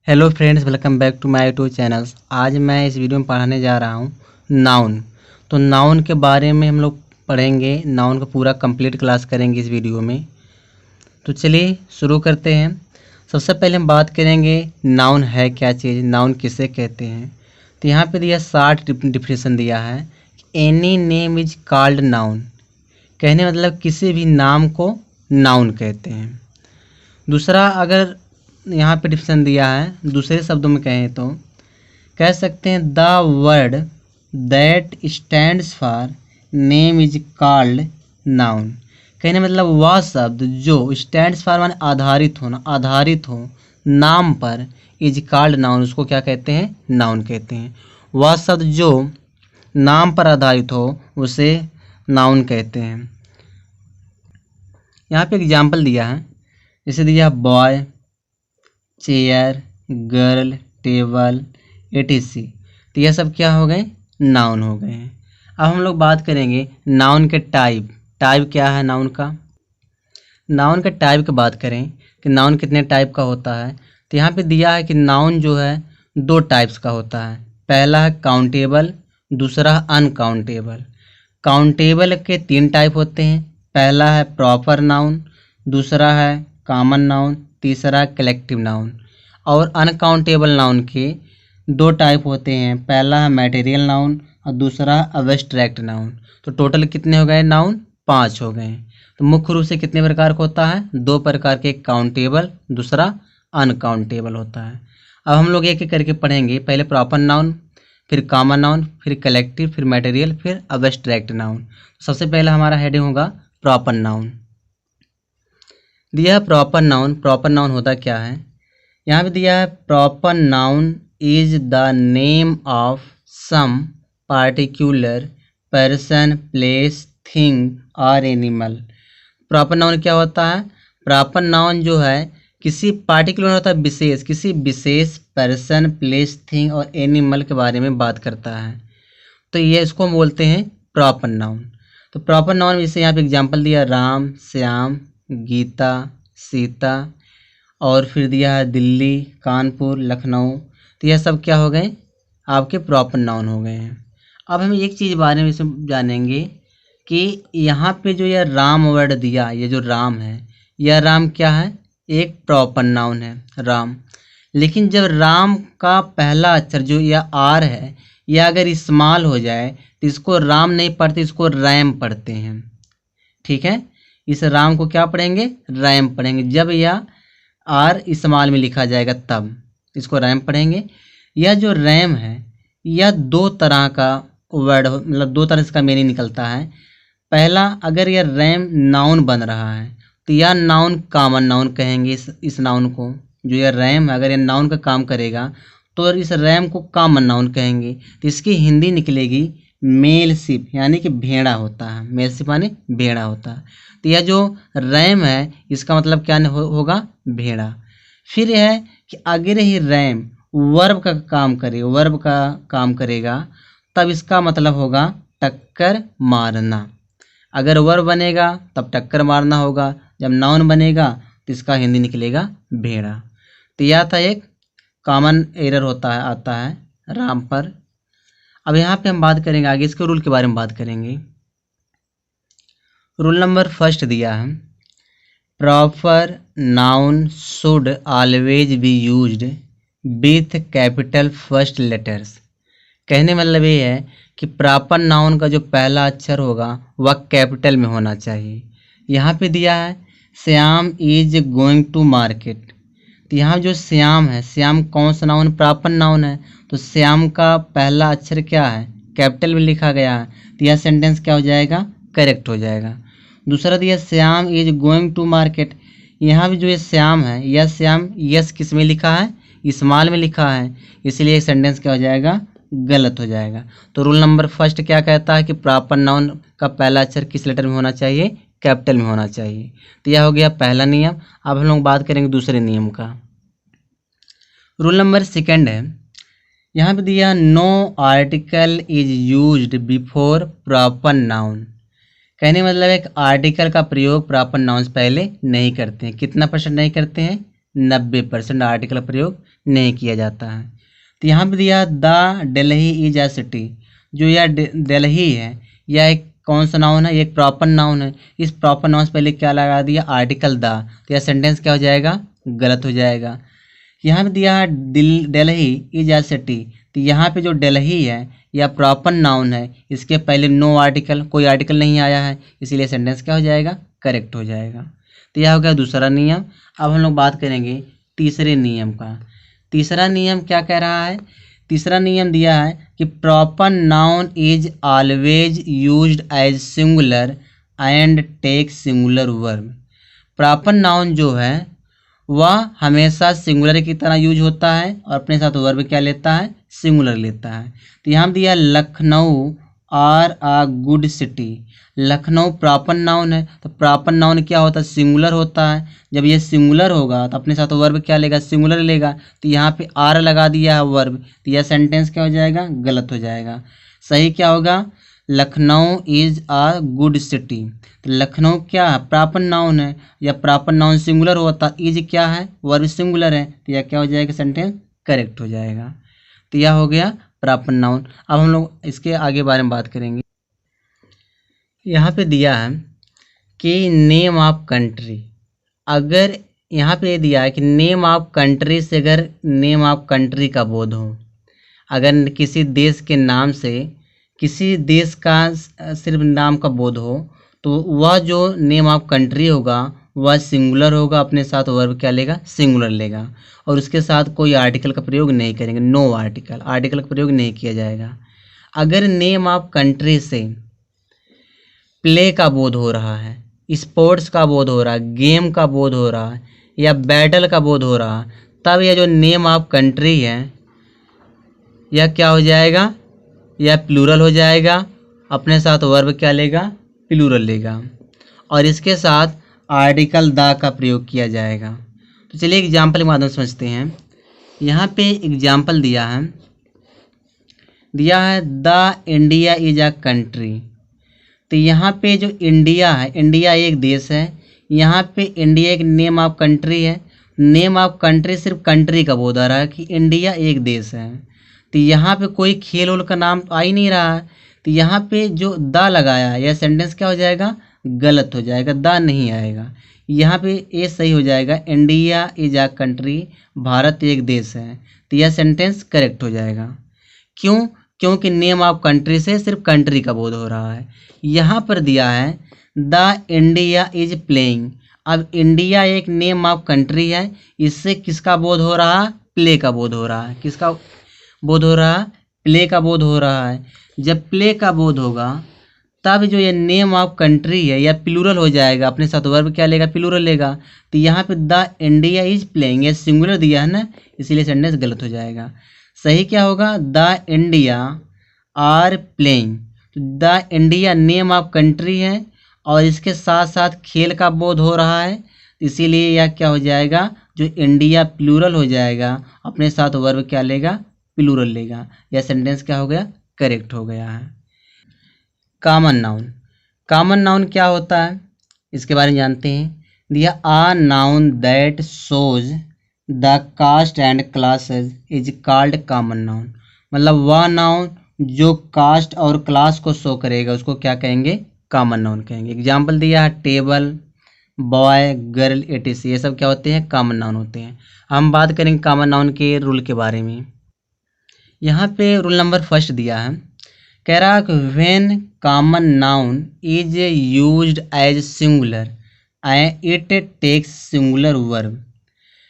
Hello friends, welcome back to my YouTube channels. आज मैं इस वीडियो में पढ़ाने जा रहा हूँ नाउन। तो नाउन के बारे में हम लोग पढ़ेंगे, नाउन का पूरा कंप्लीट क्लास करेंगे इस वीडियो में। तो चलिए शुरू करते हैं। सबसे पहले हम बात करेंगे नाउन है क्या चीज़, नाउन किसे कहते हैं। तो यहाँ पे दिया 60 डिफिनेशन दिया है। Any name is called noun, कहने मतलब किसी भी नाम को नाउन कहते हैं। दूसरा, अगर यहाँ पे डिफिनेशन दिया है, दूसरे शब्दों में कहें तो कह सकते हैं the word that stands for name is called noun, कहने मतलब वह शब्द जो स्टैंड्स फॉर माने आधारित होना, आधारित हो नाम पर, इज कॉल्ड नाउन, उसको क्या कहते हैं, नाउन कहते हैं। वह शब्द जो नाम पर आधारित हो उसे नाउन कहते हैं। यहाँ पे एग्जाम्पल दिया है, जैसे दिया boy, chair, girl, table, etc। तो यह सब क्या हो गए, नाउन हो गए हैं। अब हम लोग बात करेंगे नाउन के टाइप। टाइप क्या है नाउन का। नाउन के टाइप की बात करें कि नाउन कितने टाइप का होता है, तो यहाँ पे दिया है कि नाउन जो है दो टाइप्स का होता है। पहला है काउंटेबल, दूसरा है अनकाउंटेबल। काउंटेबल के 3 टाइप होते हैं। पहला है प्रॉपर नाउन, दूसरा है कॉमन नाउन, तीसरा कलेक्टिव नाउन। और अनकाउंटेबल नाउन के 2 टाइप होते हैं। पहला है मटेरियल नाउन और दूसरा अब्स्ट्रैक्ट नाउन। तो टोटल कितने हो गए नाउन, 5 हो गए। तो मुख्य रूप से कितने प्रकार का होता है, 2 प्रकार के, काउंटेबल, दूसरा अनकाउंटेबल होता है। अब हम लोग एक एक करके पढ़ेंगे। पहले प्रॉपर नाउन, फिर कॉमन नाउन, फिर कलेक्टिव, फिर मटेरियल, फिर अब्स्ट्रैक्ट नाउन। सबसे पहले हमारा हेडिंग होगा प्रॉपर नाउन। दिया है प्रॉपर नाउन। प्रॉपर नाउन होता क्या है, यहाँ पे दिया है proper noun is the name of some particular person, place, thing और एनिमल। प्रॉपर नाउन क्या होता है, प्रॉपर नाउन जो है किसी पार्टिकुलर होता है, विशेष, किसी विशेष पर्सन, प्लेस, थिंग और एनिमल के बारे में बात करता है। तो ये इसको हम बोलते हैं प्रॉपर नाउन। तो प्रॉपर नाउन जैसे यहाँ पे एग्जांपल दिया, राम, श्याम, गीता, सीता, और फिर दिया है दिल्ली, कानपुर, लखनऊ। तो यह सब क्या हो गए, आपके प्रॉपर नाउन हो गए हैं। अब हम एक चीज़ बारे में जानेंगे कि यहाँ पे जो यह राम वर्ड दिया, ये जो राम है, यह राम क्या है, एक प्रॉपर नाउन है राम। लेकिन जब राम का पहला अक्षर जो यह आर है, यह अगर इस्तेमाल हो जाए तो इसको राम नहीं पढ़ते, इसको रैम पढ़ते हैं। ठीक है, इस राम को क्या पढ़ेंगे, रैम पढ़ेंगे। जब यह आर इस्तेमाल में लिखा जाएगा तब इसको रैम पढ़ेंगे। यह जो रैम है यह 2 तरह का वर्ड, मतलब 2 तरह से इसका मीनिंग निकलता है। पहला, अगर यह रैम नाउन बन रहा है तो यह नाउन कॉमन नाउन कहेंगे। इस नाउन को, जो यह रैम है, अगर यह नाउन का काम करेगा तो इस रैम को कॉमन नाउन कहेंगे। तो इसकी हिंदी निकलेगी मेलशिप, यानी कि भेड़ा होता है। मेलशिप माने भेड़ा होता है। तो यह जो रैम है इसका मतलब क्या होगा, भेड़ा। फिर यह है कि अगर ही रैम वर्ब का काम करे, वर्ब का काम करेगा, तब इसका मतलब होगा टक्कर मारना। अगर वर्ब बनेगा तब टक्कर मारना होगा, जब नाउन बनेगा तो इसका हिंदी निकलेगा भेड़ा। तो यह था एक कॉमन एरर होता है, आता है राम पर। अब यहाँ पे हम बात करेंगे आगे, इसके रूल के बारे में बात करेंगे। रूल नंबर 1 दिया है, proper noun should always be used with capital first letters. कहने मतलब ये है कि प्रॉपर नाउन का जो पहला अक्षर होगा वह कैपिटल में होना चाहिए। यहाँ पे दिया है Shyam is going to market. तो यहाँ जो श्याम है, श्याम कौन सा नाउन, प्रॉपर नाउन है। तो श्याम का पहला अक्षर क्या है, कैपिटल में लिखा गया है। तो यह सेंटेंस क्या हो जाएगा, करेक्ट हो जाएगा। दूसरा दिया Shyam is going to market. यहाँ भी जो ये श्याम है, यह श्याम यस किस में लिखा है, स्मॉल में लिखा है, इसलिए सेंटेंस क्या हो जाएगा, गलत हो जाएगा। तो रूल नंबर 1 क्या कहता है कि प्रॉपर नाउन का पहला अक्षर किस लेटर में होना चाहिए, कैपिटल में होना चाहिए। तो यह हो गया पहला नियम। अब हम लोग बात करेंगे दूसरे नियम का। रूल नंबर 2 है, यहाँ पे दिया no article is used before proper noun. कहने मतलब एक आर्टिकल का प्रयोग प्रॉपर नाउन से पहले नहीं करते हैं। कितना % नहीं करते हैं, 90% आर्टिकल का प्रयोग नहीं किया जाता है। तो यहाँ पे दिया the Delhi is a city, जो यह दिल्ली है यह एक कौन सा नाउन है, एक प्रॉपर नाउन है। इस प्रॉपर नाउन से पहले क्या लगा दिया, आर्टिकल द, तो यह सेंटेंस क्या हो जाएगा, गलत हो जाएगा। यहाँ पे दिया है दिल्ली इज अ सिटी, तो यहाँ पे जो दिल्ली है यह प्रॉपर नाउन है, इसके पहले नो आर्टिकल, कोई आर्टिकल नहीं आया है, इसीलिए सेंटेंस क्या हो जाएगा, करेक्ट हो जाएगा। तो यह हो गया दूसरा नियम। अब हम लोग बात करेंगे तीसरे नियम का। तीसरा नियम क्या कह रहा है, तीसरा नियम दिया है कि proper noun is always used as singular and take singular verb. Proper noun जो है वह हमेशा सिंगुलर की तरह यूज होता है और अपने साथ वर्ब क्या लेता है, सिंगुलर लेता है। तो यहाँ दिया Lucknow are a good city. Lucknow proper noun है, तो प्रॉपर नाउन क्या होता है, सिंगुलर होता है। जब ये सिंगुलर होगा तो अपने साथ वर्ब क्या लेगा, सिंगुलर लेगा। तो यहाँ पे आर लगा दिया है वर्ब, तो यह सेंटेंस क्या हो जाएगा, गलत हो जाएगा। सही क्या होगा, Lucknow is a good city. तो लखनऊ क्या है, प्रॉपर नाउन है, या प्रॉपर नाउन सिंगुलर होता, इज क्या है, वर्ब सिंगुलर है, तो यह क्या हो जाएगा, सेंटेंस करेक्ट हो जाएगा। तो यह हो गया प्रॉपर नाउन। अब हम लोग इसके आगे बारे में बात करेंगे। यहाँ पे दिया है कि नेम ऑफ कंट्री, अगर यहाँ पे दिया है कि नेम ऑफ कंट्री से अगर नेम ऑफ कंट्री का बोध हो, अगर किसी देश के नाम से किसी देश का सिर्फ नाम का बोध हो, तो वह जो नेम ऑफ कंट्री होगा वह सिंगुलर होगा, अपने साथ वर्ब क्या लेगा, सिंगुलर लेगा, और उसके साथ कोई आर्टिकल का प्रयोग नहीं करेंगे, नो आर्टिकल, आर्टिकल का प्रयोग नहीं किया जाएगा। अगर नेम ऑफ कंट्री से प्ले का बोध हो रहा है, स्पोर्ट्स का बोध हो रहा है, गेम का बोध हो रहा है, या बैटल का बोध हो रहा है, तब यह जो नेम ऑफ कंट्री है यह क्या हो जाएगा, यह प्लूरल हो जाएगा, अपने साथ वर्ब क्या लेगा, प्लूरल लेगा, और इसके साथ आर्टिकल द का प्रयोग किया जाएगा। तो चलिए एग्जाम्पल के माध्यम से समझते हैं। यहाँ पे एग्जाम्पल दिया है the India is a country. तो यहाँ पे जो इंडिया है, इंडिया एक देश है, यहाँ पे इंडिया एक नेम ऑफ कंट्री है। नेम ऑफ कंट्री सिर्फ कंट्री का बोध आ रहा है कि इंडिया एक देश है, तो यहाँ पे कोई खेल उल का नाम आ ही नहीं रहा है, तो यहाँ पे जो द लगाया यह सेंटेंस क्या हो जाएगा, गलत हो जाएगा, द नहीं आएगा। यहाँ पे ये सही हो जाएगा, India is a country, Bharat एक देश है, तो यह सेंटेंस करेक्ट हो जाएगा। क्यों, क्योंकि नेम ऑफ कंट्री से सिर्फ कंट्री का बोध हो रहा है। यहाँ पर दिया है द इंडिया इज प्लेइंग। अब इंडिया एक नेम ऑफ कंट्री है, इससे किसका बोध हो रहा है, प्ले का बोध हो रहा है। किसका बोध हो रहा है, प्ले का बोध हो रहा है। जब प्ले का बोध होगा तब जो ये नेम ऑफ कंट्री है यह प्लूरल हो जाएगा, अपने साथ वर्ब क्या लेगा, प्लूरल लेगा। तो यहाँ पे द इंडिया इज प्लेइंग, ये सिंगुलर दिया है ना, इसीलिए सेंटेंस गलत हो जाएगा। सही क्या होगा, द इंडिया आर प्लेइंग। तो the India name of country है और इसके साथ साथ खेल का बोध हो रहा है, इसीलिए यह क्या हो जाएगा, जो इंडिया प्लूरल हो जाएगा, अपने साथ वर्ब क्या लेगा, प्लूरल लेगा। यह सेंटेंस क्या हो गया, करेक्ट हो गया है। कॉमन नाउन, कॉमन नाउन क्या होता है इसके बारे में जानते हैं। दिया a noun that shows the caste and classes is called common noun. मतलब वह नाउन जो कास्ट और क्लास को शो करेगा उसको क्या कहेंगे, कॉमन नाउन कहेंगे। एग्जाम्पल दिया है टेबल, बॉय, गर्ल, etc, ये सब क्या होते हैं, कॉमन नाउन होते हैं। हम बात करेंगे कॉमन नाउन के रूल के बारे में। यहाँ पे रूल नंबर फर्स्ट दिया है, कह रहा है कि when common noun is used as singular it takes singular verb.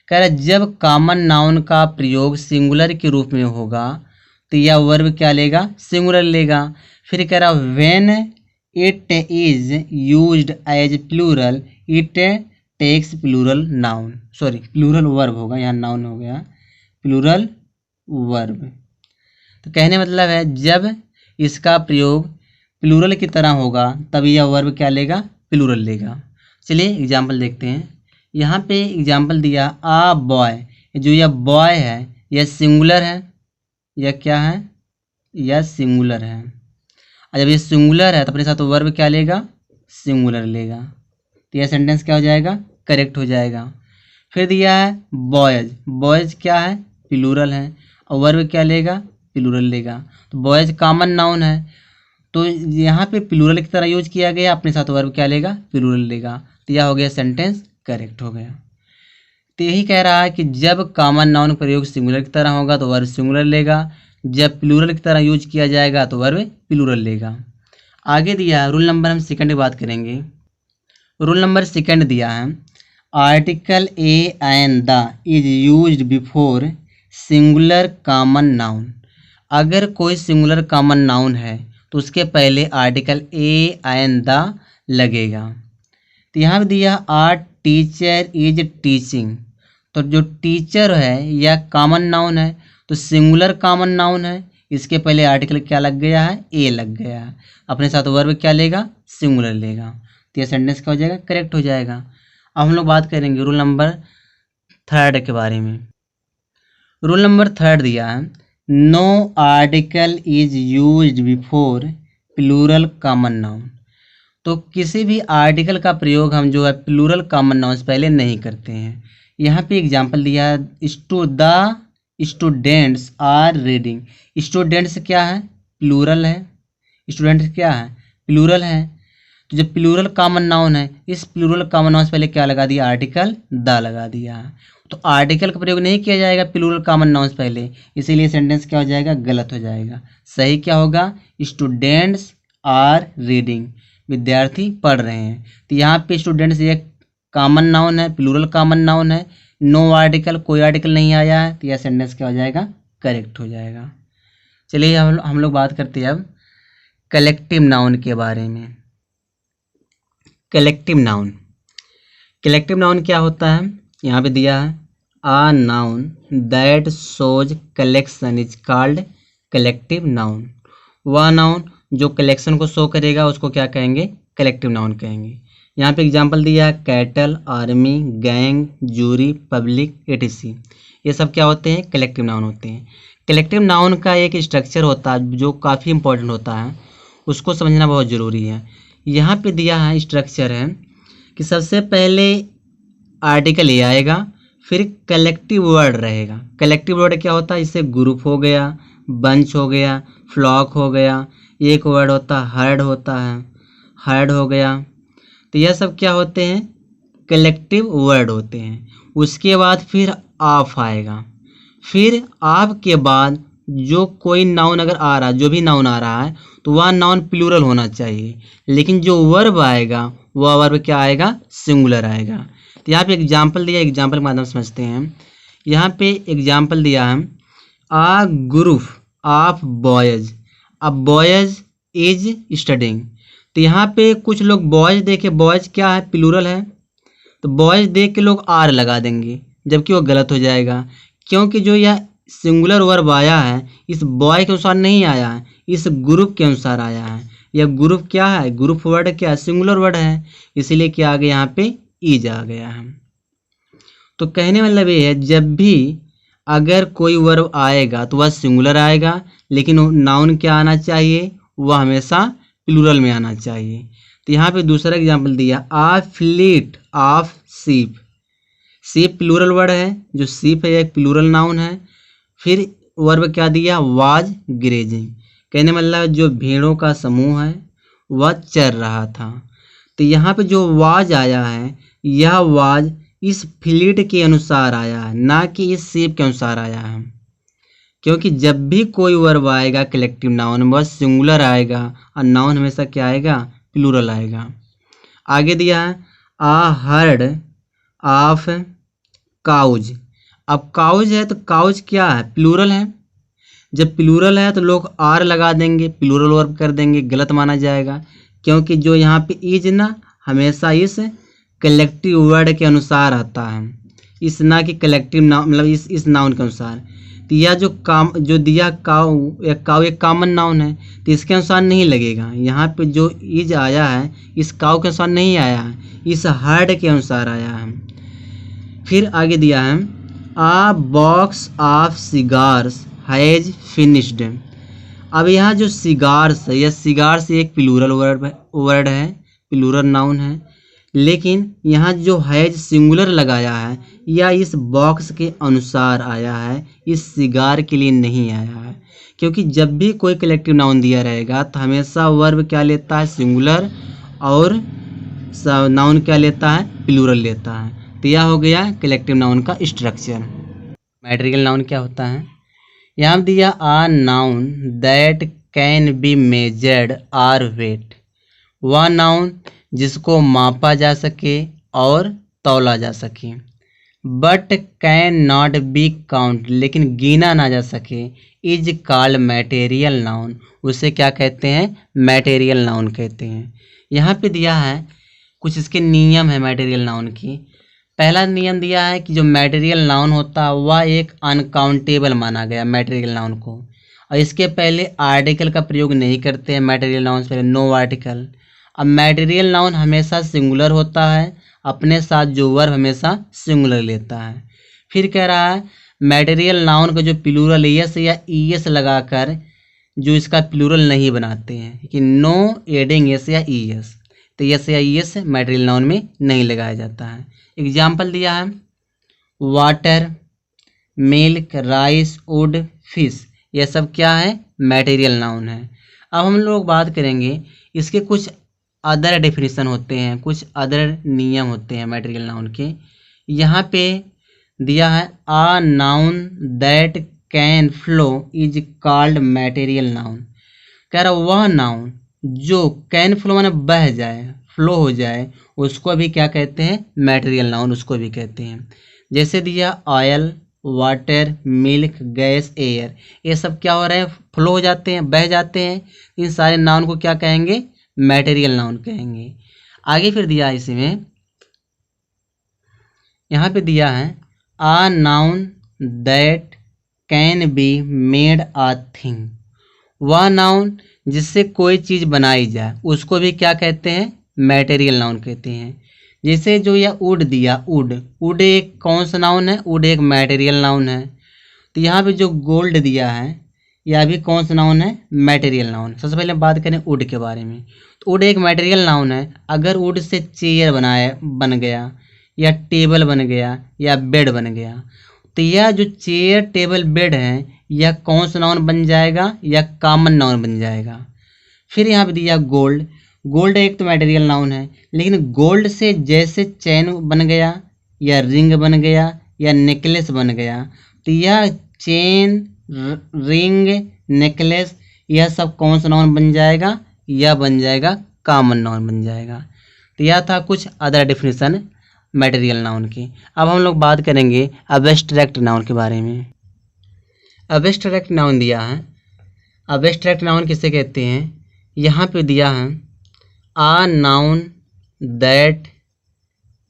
कह रहा है जब कॉमन नाउन का प्रयोग सिंगुलर के रूप में होगा तो यह वर्ब क्या लेगा, सिंगुलर लेगा। फिर कह रहा when it is used as plural it takes plural noun, sorry plural verb होगा, यहाँ नाउन हो गया, प्लूरल वर्ब। तो कहने मतलब है जब इसका प्रयोग प्लूरल की तरह होगा तब यह वर्ब क्या लेगा, प्लूरल लेगा। चलिए एग्जाम्पल देखते हैं। यहाँ पे एग्जाम्पल दिया आ बॉय, जो यह बॉय है यह सिंगुलर है, यह क्या है, यह सिंगुलर है। और जब ये सिंगुलर है तो अपने साथ वर्ब क्या लेगा, सिंगुलर लेगा, तो यह सेंटेंस क्या हो जाएगा, करेक्ट हो जाएगा। फिर दिया है बॉयज, बॉयज क्या है, प्लूरल है, और वर्ब क्या लेगा, प्लूरल लेगा। तो बॉयज कॉमन नाउन है, तो यहाँ पे प्लूरल की तरह यूज किया गया, अपने साथ वर्ब क्या लेगा, प्लूरल लेगा। तो यह हो गया सेंटेंस करेक्ट हो गया। तो यही कह रहा है कि जब कॉमन नाउन प्रयोग सिंगुलर की तरह होगा तो वर्ब सिंगुलर लेगा, जब प्लूरल की तरह यूज किया जाएगा तो वर्ब प्लूरल लेगा। आगे दिया है रूल नंबर, हम सेकंड की बात करेंगे। रूल नंबर सेकंड दिया है article A and the is used before singular common noun. अगर कोई सिंगुलर कॉमन नाउन है तो उसके पहले आर्टिकल ए एंड द लगेगा। तो यहाँ पे दिया आर टीचर इज टीचिंग, तो जो टीचर है यह कॉमन नाउन है, तो सिंगुलर कॉमन नाउन है, इसके पहले आर्टिकल क्या लग गया है, ए लग गया है, अपने साथ वर्ब क्या लेगा, सिंगुलर लेगा। तो यह सेंटेंस क्या हो जाएगा, करेक्ट हो जाएगा। अब हम लोग बात करेंगे रूल नंबर थर्ड के बारे में। रूल नंबर थर्ड दिया है no article is used before plural common noun. तो किसी भी आर्टिकल का प्रयोग हम जो है प्लूरल कॉमन नाउन से पहले नहीं करते हैं। यहाँ पे एग्जांपल दिया है the students are reading. Students क्या है, प्लूरल है, स्टूडेंट्स क्या है, प्लूरल है। तो जब प्लूरल कॉमन नाउन है, इस प्लूरल कॉमन नाउन से पहले क्या लगा दिया, आर्टिकल द लगा दिया। तो आर्टिकल का प्रयोग नहीं किया जाएगा प्लूरल कॉमन नाउन से पहले, इसीलिए सेंटेंस क्या हो जाएगा, गलत हो जाएगा। सही क्या होगा, स्टूडेंट्स आर रीडिंग, विद्यार्थी पढ़ रहे हैं। तो यहाँ पे स्टूडेंट्स एक कॉमन नाउन है, प्लूरल कॉमन नाउन है, नो आर्टिकल, कोई आर्टिकल नहीं आया है, तो यह सेंटेंस क्या हो जाएगा, करेक्ट हो जाएगा। चलिए हम लोग बात करते हैं अब कलेक्टिव नाउन के बारे में। कलेक्टिव नाउन, कलेक्टिव नाउन क्या होता है, यहाँ पे दिया है आ noun that shows collection is called collective noun. वह नाउन जो कलेक्शन को शो करेगा उसको क्या कहेंगे, कलेक्टिव नाउन कहेंगे। यहाँ पे एग्जांपल दिया है cattle, army, gang, jury, public, ETC. ये सब क्या होते हैं, कलेक्टिव नाउन होते हैं। कलेक्टिव नाउन का एक स्ट्रक्चर होता है जो काफ़ी इंपॉर्टेंट होता है, उसको समझना बहुत ज़रूरी है। यहाँ पे दिया है स्ट्रक्चर है कि सबसे पहले आर्टिकल ए आएगा, फिर कलेक्टिव वर्ड रहेगा। कलेक्टिव वर्ड क्या होता है, इससे ग्रुप हो गया, बंच हो गया, फ्लॉक हो गया, एक वर्ड होता है हर्ड होता है, हर्ड हो गया। तो यह सब क्या होते हैं, कलेक्टिव वर्ड होते हैं। उसके बाद फिर ऑफ आएगा, फिर ऑफ के बाद जो कोई नाउन अगर आ रहा है, जो भी नाउन आ रहा है तो वह नाउन प्लूरल होना चाहिए, लेकिन जो वर्ब आएगा वह वर्ब क्या आएगा, सिंगुलर आएगा। तो यहाँ पे एग्जाम्पल दिया, एग्जाम्पल के माध्यम से समझते हैं। यहाँ पे एग्जाम्पल दिया है आ ग्रुप ऑफ बॉयज, अब बॉयज इज स्टडिंग। तो यहाँ पे कुछ लोग बॉयज देखे, बॉयज क्या है, प्लूरल है, तो बॉयज देख के लोग आर लगा देंगे, जबकि वो गलत हो जाएगा, क्योंकि जो यह सिंगुलर वर्ब आया है इस बॉय के अनुसार नहीं आया है, इस ग्रुप के अनुसार आया है। यह ग्रुप क्या है, ग्रुप वर्ड क्या है, सिंगुलर वर्ड है, इसीलिए क्या आ गया, यहाँ पे ईज आ गया है। तो कहने मतलब ये है जब भी अगर कोई वर्ब आएगा तो वह सिंगुलर आएगा, लेकिन नाउन क्या आना चाहिए, वह हमेशा प्लूरल में आना चाहिए। तो यहाँ पे दूसरा एग्जाम्पल दिया आ फ्लीट ऑफ सीप। सीप प्लूरल वर्ड है, जो सीप है एक प्लूरल नाउन है। फिर वर्ब क्या दिया, वाज ग्रेजिंग, कहने मतलब जो भेड़ों का समूह है वह चर रहा था। तो यहाँ पे जो वाज आया है, यह वाज इस फ्लीट के अनुसार आया है, ना कि इस सीप के अनुसार आया है, क्योंकि जब भी कोई वर्ब आएगा कलेक्टिव नाउन वह सिंगुलर आएगा और नाउन हमेशा क्या आएगा, प्लूरल आएगा। आगे दिया है आ हर्ड ऑफ काउज। अब काउज है तो काउज क्या है, प्लूरल है, जब प्लूरल है तो लोग आर लगा देंगे, प्लूरल वर्ब कर देंगे, गलत माना जाएगा, क्योंकि जो यहाँ पे इज ना हमेशा इस कलेक्टिव वर्ड के अनुसार आता है, इस ना कि कलेक्टिव नाउन मतलब इस नाउन के अनुसार। तो यह जो दिया काउ एक कॉमन नाउन है, तो इसके अनुसार नहीं लगेगा। यहाँ पे जो इज आया है इस काउ के अनुसार नहीं आया है, इस हर्ड के अनुसार आया है। फिर आगे दिया है a box of cigars has finished. अब यहाँ जो सिगार्स है, यह सिगार्स एक प्लूरल वर्ड है, प्लूरल नाउन है, लेकिन यहाँ जो हैज सिंगुलर लगाया है या इस बॉक्स के अनुसार आया है, इस सिगार के लिए नहीं आया है। क्योंकि जब भी कोई कलेक्टिव नाउन दिया रहेगा तो हमेशा वर्ब क्या लेता है, सिंगुलर, और नाउन क्या लेता है, प्लूरल लेता है। तो यह हो गया कलेक्टिव नाउन का स्ट्रक्चर। मैटेरियल नाउन क्या होता है, यहाँ दिया a noun that can be measured or weight, वह नाउन जिसको मापा जा सके और तौला जा सके। But can not be count, लेकिन गिना ना जा सके, इज कॉल्ड मैटेरियल नाउन, उसे क्या कहते हैं, मैटेरियल नाउन कहते हैं। यहाँ पे दिया है कुछ इसके नियम है मैटेरियल नाउन की। पहला नियम दिया है कि जो मैटेरियल नाउन होता है वह एक अनकाउंटेबल माना गया मैटेरियल नाउन को, और इसके पहले आर्टिकल का प्रयोग नहीं करते हैं मैटेरियल नाउन से पहले, नो आर्टिकल। अब मैटेरियल नाउन हमेशा सिंगुलर होता है, अपने साथ जो वर्ब हमेशा सिंगुलर लेता है। फिर कह रहा है मैटेरियल नाउन का जो प्लूरल एस या ईएस लगाकर जो इसका प्लूरल नहीं बनाते हैं, कि नो एडिंग एस या ईएस, तो एस या ईएस मैटेरियल नाउन में नहीं लगाया जाता है। एग्जाम्पल दिया है water, milk, rice, would, fish, यह सब क्या है, मैटेरियल नाउन है। अब हम लोग बात करेंगे इसके कुछ अदर डेफिनेशन होते हैं, कुछ अदर नियम होते हैं मैटेरियल नाउन के। यहाँ पे दिया है आ noun that can flow is called material noun, कह रहा वह नाउन जो कैन फ्लो माने बह जाए, फ्लो हो जाए, उसको भी क्या कहते हैं, मैटेरियल नाउन उसको भी कहते हैं। जैसे दिया oil, water, milk, gas, air, ये सब क्या हो रहे हैं, फ्लो हो जाते हैं, बह जाते हैं, इन सारे नाउन को क्या कहेंगे, मैटेरियल नाउन कहेंगे। आगे फिर दिया इसमें, यहाँ पे दिया है आ noun that can be made a thing, वह नाउन जिससे कोई चीज़ बनाई जाए उसको भी क्या कहते हैं, मैटेरियल नाउन कहते हैं। जैसे जो यह वुड दिया, वुड, वुड एक कौन सा नाउन है, वुड एक मैटेरियल नाउन है। तो यहाँ पे जो गोल्ड दिया है यह भी कौन सा नाउन है, मैटेरियल नाउन। सबसे पहले बात करें वुड के बारे में, तो वुड एक मैटेरियल नाउन है। अगर वुड से चेयर बन गया, या टेबल बन गया, या बेड बन गया, तो यह जो चेयर, टेबल, बेड है यह कौन सा नाउन बन जाएगा, या कॉमन नाउन बन जाएगा। फिर यहाँ पे दिया गोल्ड, गोल्ड एक तो मैटेरियल नाउन है, लेकिन गोल्ड से जैसे चैन बन गया, या रिंग बन गया, या नेकलेस बन गया, तो यह चेन, रिंग, नेकलेस, यह सब कौन सा नाउन बन जाएगा, यह बन जाएगा कॉमन नाउन बन जाएगा। तो यह था कुछ अदर डेफिनेशन मैटेरियल नाउन की। अब हम लोग बात करेंगे एब्स्ट्रैक्ट नाउन के बारे में। एब्स्ट्रैक्ट नाउन दिया है, एब्स्ट्रैक्ट नाउन किसे कहते हैं, यहाँ पे दिया है आ noun that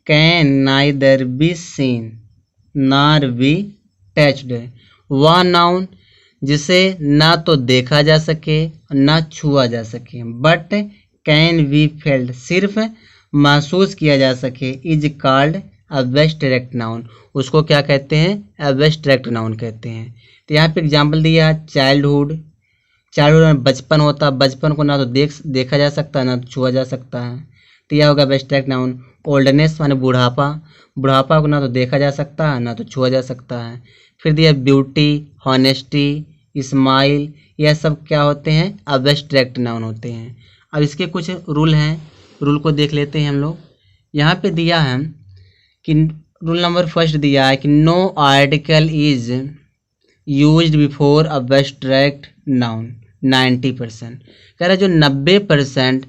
can neither be seen nor be touched, वह नाउन जिसे ना तो देखा जा सके ना छुआ जा सके, बट कैन बी फेल्ड, सिर्फ महसूस किया जा सके, इज कॉल्ड एब्स्ट्रैक्ट नाउन, उसको क्या कहते हैं, एब्स्ट्रैक्ट नाउन कहते हैं। तो यहाँ पे एग्जांपल दिया है चाइल्डहुड, चाइल्डहुड में बचपन होता है, बचपन को ना तो देखा जा सकता है ना तो छुआ जा सकता है, तो यह होगा एब्स्ट्रैक्ट नाउन। ओल्डनेस माने बुढ़ापा, बुढ़ापा को ना तो देखा जा सकता है ना तो छुआ जा सकता है। फिर दिया ब्यूटी, हॉनेस्टी, स्माइल, यह सब क्या होते हैं, एब्स्ट्रैक्ट नाउन होते हैं। अब इसके कुछ रूल हैं, रूल को देख लेते हैं हम लोग। यहाँ पे दिया है कि रूल नंबर फर्स्ट दिया है कि no article is used before abstract noun 90%, कह रहा है जो 90%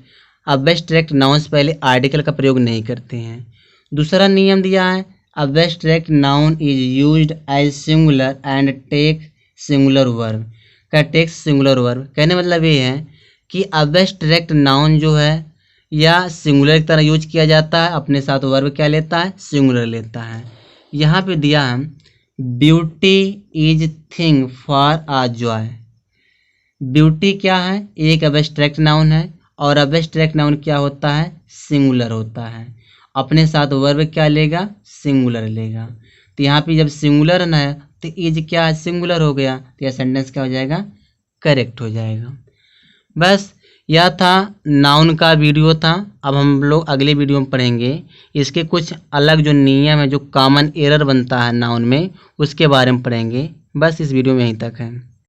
एब्स्ट्रैक्ट नाउन्स पहले आर्टिकल का प्रयोग नहीं करते हैं। दूसरा नियम दिया है abstract noun is used as singular and take singular verb, का टेक सिंगुलर वर्ब, कहने मतलब ये है कि एब्स्ट्रैक्ट नाउन जो है या सिंगुलर की तरह यूज किया जाता है, अपने साथ वर्ब क्या लेता है, सिंगुलर लेता है। यहाँ पे दिया है beauty is thing for a joy, beauty क्या है, एक एब्स्ट्रैक्ट नाउन है, और एब्स्ट्रैक्ट नाउन क्या होता है, सिंगुलर होता है, अपने साथ वर्ब क्या लेगा, सिंगुलर लेगा। तो यहाँ पे जब सिंगुलर ना है तो इज क्या है, सिंगुलर हो गया, तो यह सेंटेंस क्या हो जाएगा, करेक्ट हो जाएगा। बस यह था नाउन का वीडियो था। अब हम लोग अगले वीडियो में पढ़ेंगे इसके कुछ अलग जो नियम है, जो कॉमन एरर बनता है नाउन में, उसके बारे में पढ़ेंगे। बस इस वीडियो में यहीं तक है।